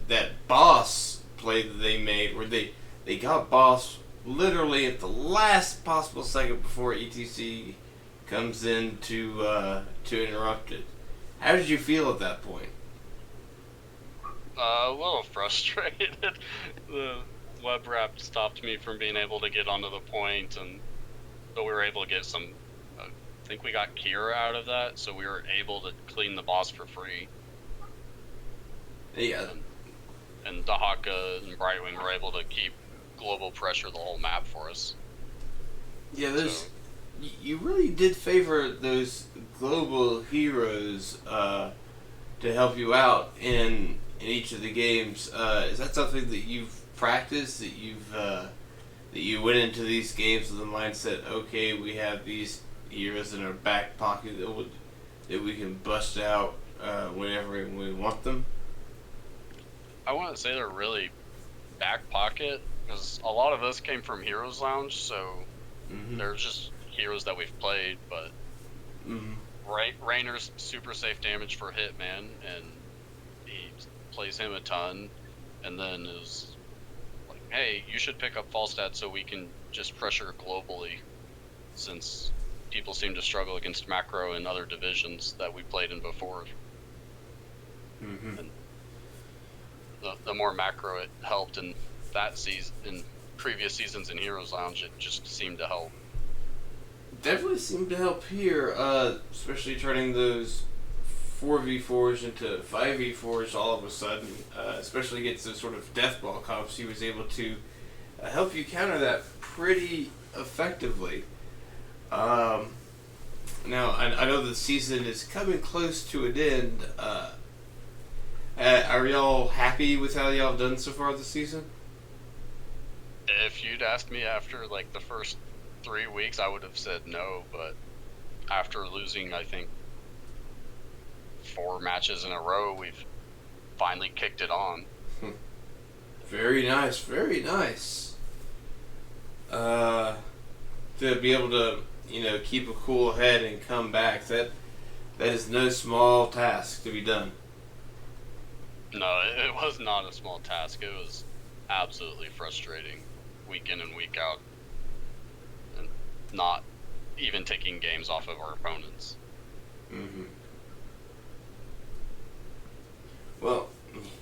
S1: that boss play that they made, where they got boss literally at the last possible second before ETC comes in to interrupt it. How did you feel at that point?
S5: A little frustrated. The web wrap stopped me from being able to get onto the point, but we were able to get some. I think we got Kira out of that, so we were able to clean the boss for free.
S1: Yeah.
S5: And Dahaka and Brightwing were able to keep global pressure the whole map for us.
S1: Yeah, you really did favor those global heroes to help you out in each of the games. Is that something that you've practiced? That you went into these games with the mindset, okay, we have these heroes in our back pocket that we can bust out whenever we want them?
S5: I wouldn't say they're really back pocket, because a lot of this came from Heroes Lounge, so they're just heroes that we've played, but Rainer's super safe damage for Hitman, and he plays him a ton. and then it was like, hey, you should pick up Falstad so we can just pressure globally, since people seem to struggle against macro in other divisions that we played in before.
S1: Mm-hmm.
S5: And the more macro it helped in that season, in previous seasons in Heroes Lounge, it just seemed to help.
S1: Definitely seemed to help here, especially turning those 4v4s into 5v4s all of a sudden, especially against those sort of death ball comps. He was able to help you counter that pretty effectively. Now, I know the season is coming close to an end. Are y'all happy with how y'all have done so far this season?
S5: If you'd asked me after like the first 3 weeks, I would have said no, but after losing, I think, 4 matches in a row, we've finally kicked it on.
S1: Very nice, very nice. To be able to, keep a cool head and come back, that is no small task to be done.
S5: No, it was not a small task. It was absolutely frustrating, week in and week out, and not even taking games off of our opponents.
S1: Mm-hmm. Well,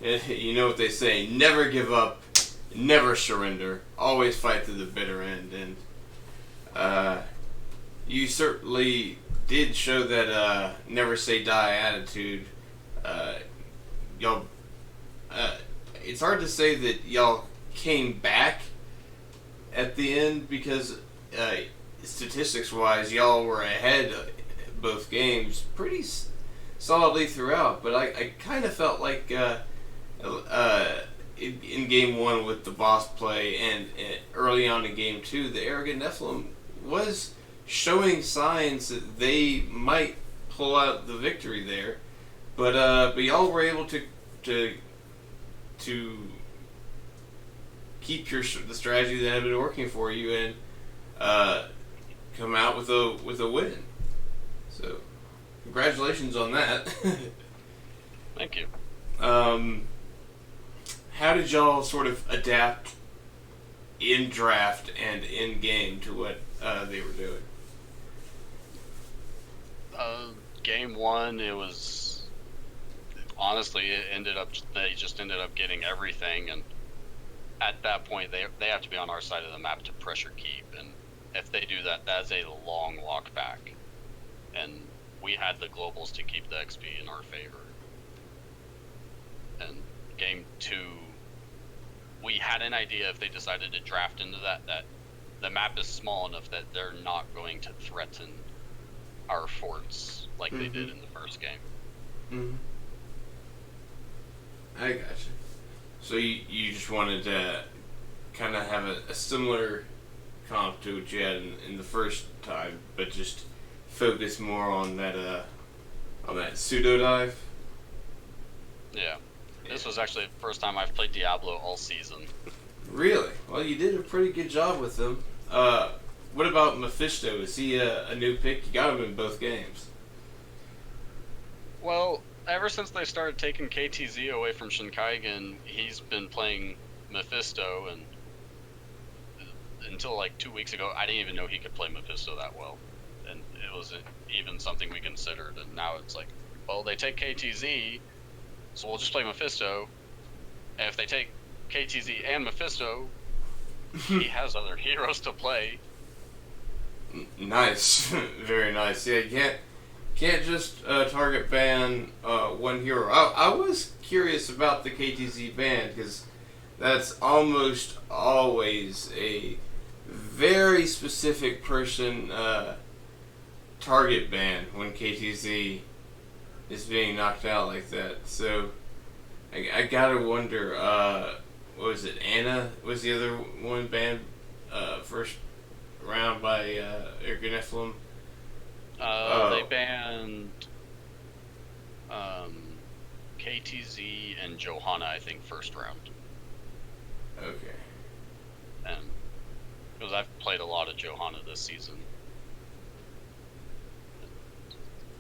S1: you know what they say, never give up, never surrender, always fight to the bitter end, and you certainly did show that never say die attitude. Y'all, it's hard to say that y'all came back at the end because statistics-wise, y'all were ahead both games pretty solidly throughout. But I kind of felt like in Game 1 with the boss play and early on in Game 2, the Arrogant Nephilim was showing signs that they might pull out the victory there. But y'all were able to keep the strategy that had been working for you and come out with a win. So, congratulations on that.
S5: Thank you.
S1: How did y'all sort of adapt in draft and in game to what they were doing?
S5: Game 1, it was honestly, they just ended up getting everything, and at that point, they have to be on our side of the map to pressure keep, and if they do that, that's a long walk back, and we had the globals to keep the XP in our favor. And Game 2, we had an idea if they decided to draft into that the map is small enough that they're not going to threaten our forts like they did in the first game.
S1: Mm-hmm. I gotcha. So you just wanted to kind of have a similar comp to what you had in the first time, but just focus more on that pseudo dive.
S5: Yeah. This was actually the first time I've played Diablo all season.
S1: Really? Well, you did a pretty good job with them. What about Mephisto? Is he a new pick? You got him in both games.
S5: Well, ever since they started taking KTZ away from Shinkaigen, he's been playing Mephisto, and until like 2 weeks ago, I didn't even know he could play Mephisto that well. And it wasn't even something we considered, and now it's like, well, they take KTZ, so we'll just play Mephisto. And if they take KTZ and Mephisto, he has other heroes to play.
S1: Nice. Very nice. Yeah, you can't just target ban one hero. I was curious about the KTZ ban, because that's almost always a very specific person target ban when KTZ is being knocked out like that. So I gotta wonder, what was it, Anna was the other one banned first round by Arrogant Nephilim?
S5: They banned KTZ and Johanna, I think, first round.
S1: Okay.
S5: And because I've played a lot of Johanna this season,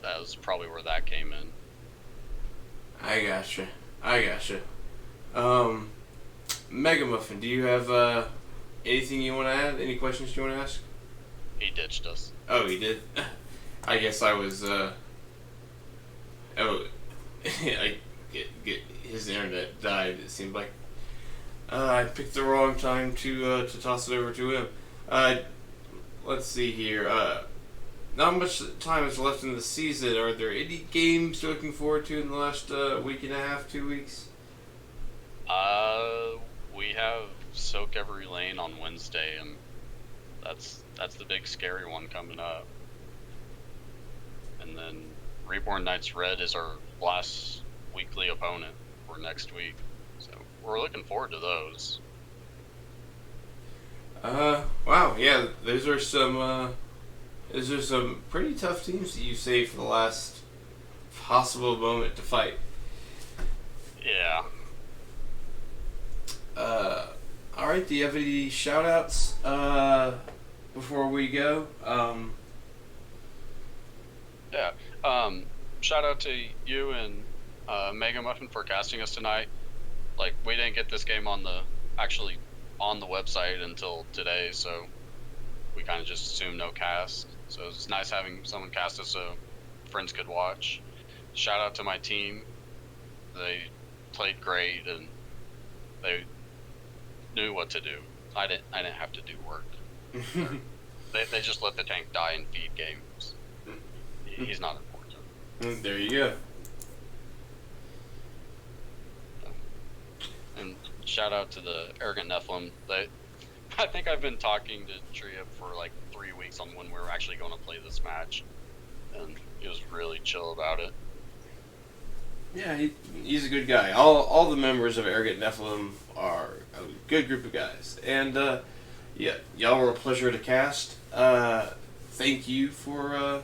S5: that was probably where that came in.
S1: I gotcha. Mega Muffin, do you have anything you want to add? Any questions you want to ask?
S5: He ditched us.
S1: Oh, he did? I guess I was, I get his internet died, it seemed like. I picked the wrong time to toss it over to him. Let's see here. Not much time is left in the season. Are there any games you're looking forward to in the last week and a half, 2 weeks?
S5: We have Soak Every Lane on Wednesday, and that's the big scary one coming up. And then Reborn Knights Red is our last weekly opponent for next week. So we're looking forward to those.
S1: Wow, yeah, those are some pretty tough teams that you saved for the last possible moment to fight.
S5: Yeah.
S1: Alright, do you have any shout-outs, before we go?
S5: Yeah. Shout out to you and Mega Muffin for casting us tonight. Like, we didn't get this game on the website until today, so we kind of just assumed no cast. So it's nice having someone cast us so friends could watch. Shout out to my team. They played great and they knew what to do. I didn't have to do work. They just let the tank die and feed games. He's not important.
S1: There you go.
S5: And shout out to the Arrogant Nephilim. I think I've been talking to Tria for like 3 weeks on when we were actually going to play this match, and he was really chill about it.
S1: Yeah, he's a good guy. All the members of Arrogant Nephilim are a good group of guys, and yeah, y'all were a pleasure to cast. Thank you for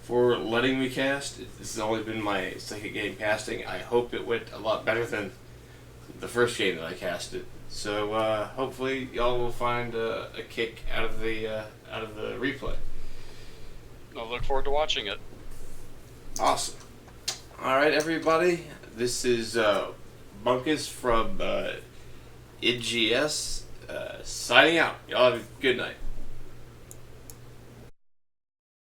S1: letting me cast. This has only been my second game casting. I hope it went a lot better than the first game that I casted. So hopefully y'all will find a kick out of the replay.
S5: I look forward to watching it.
S1: Awesome. All right, everybody. This is Bunkus from IDGS signing out. Y'all have a good night.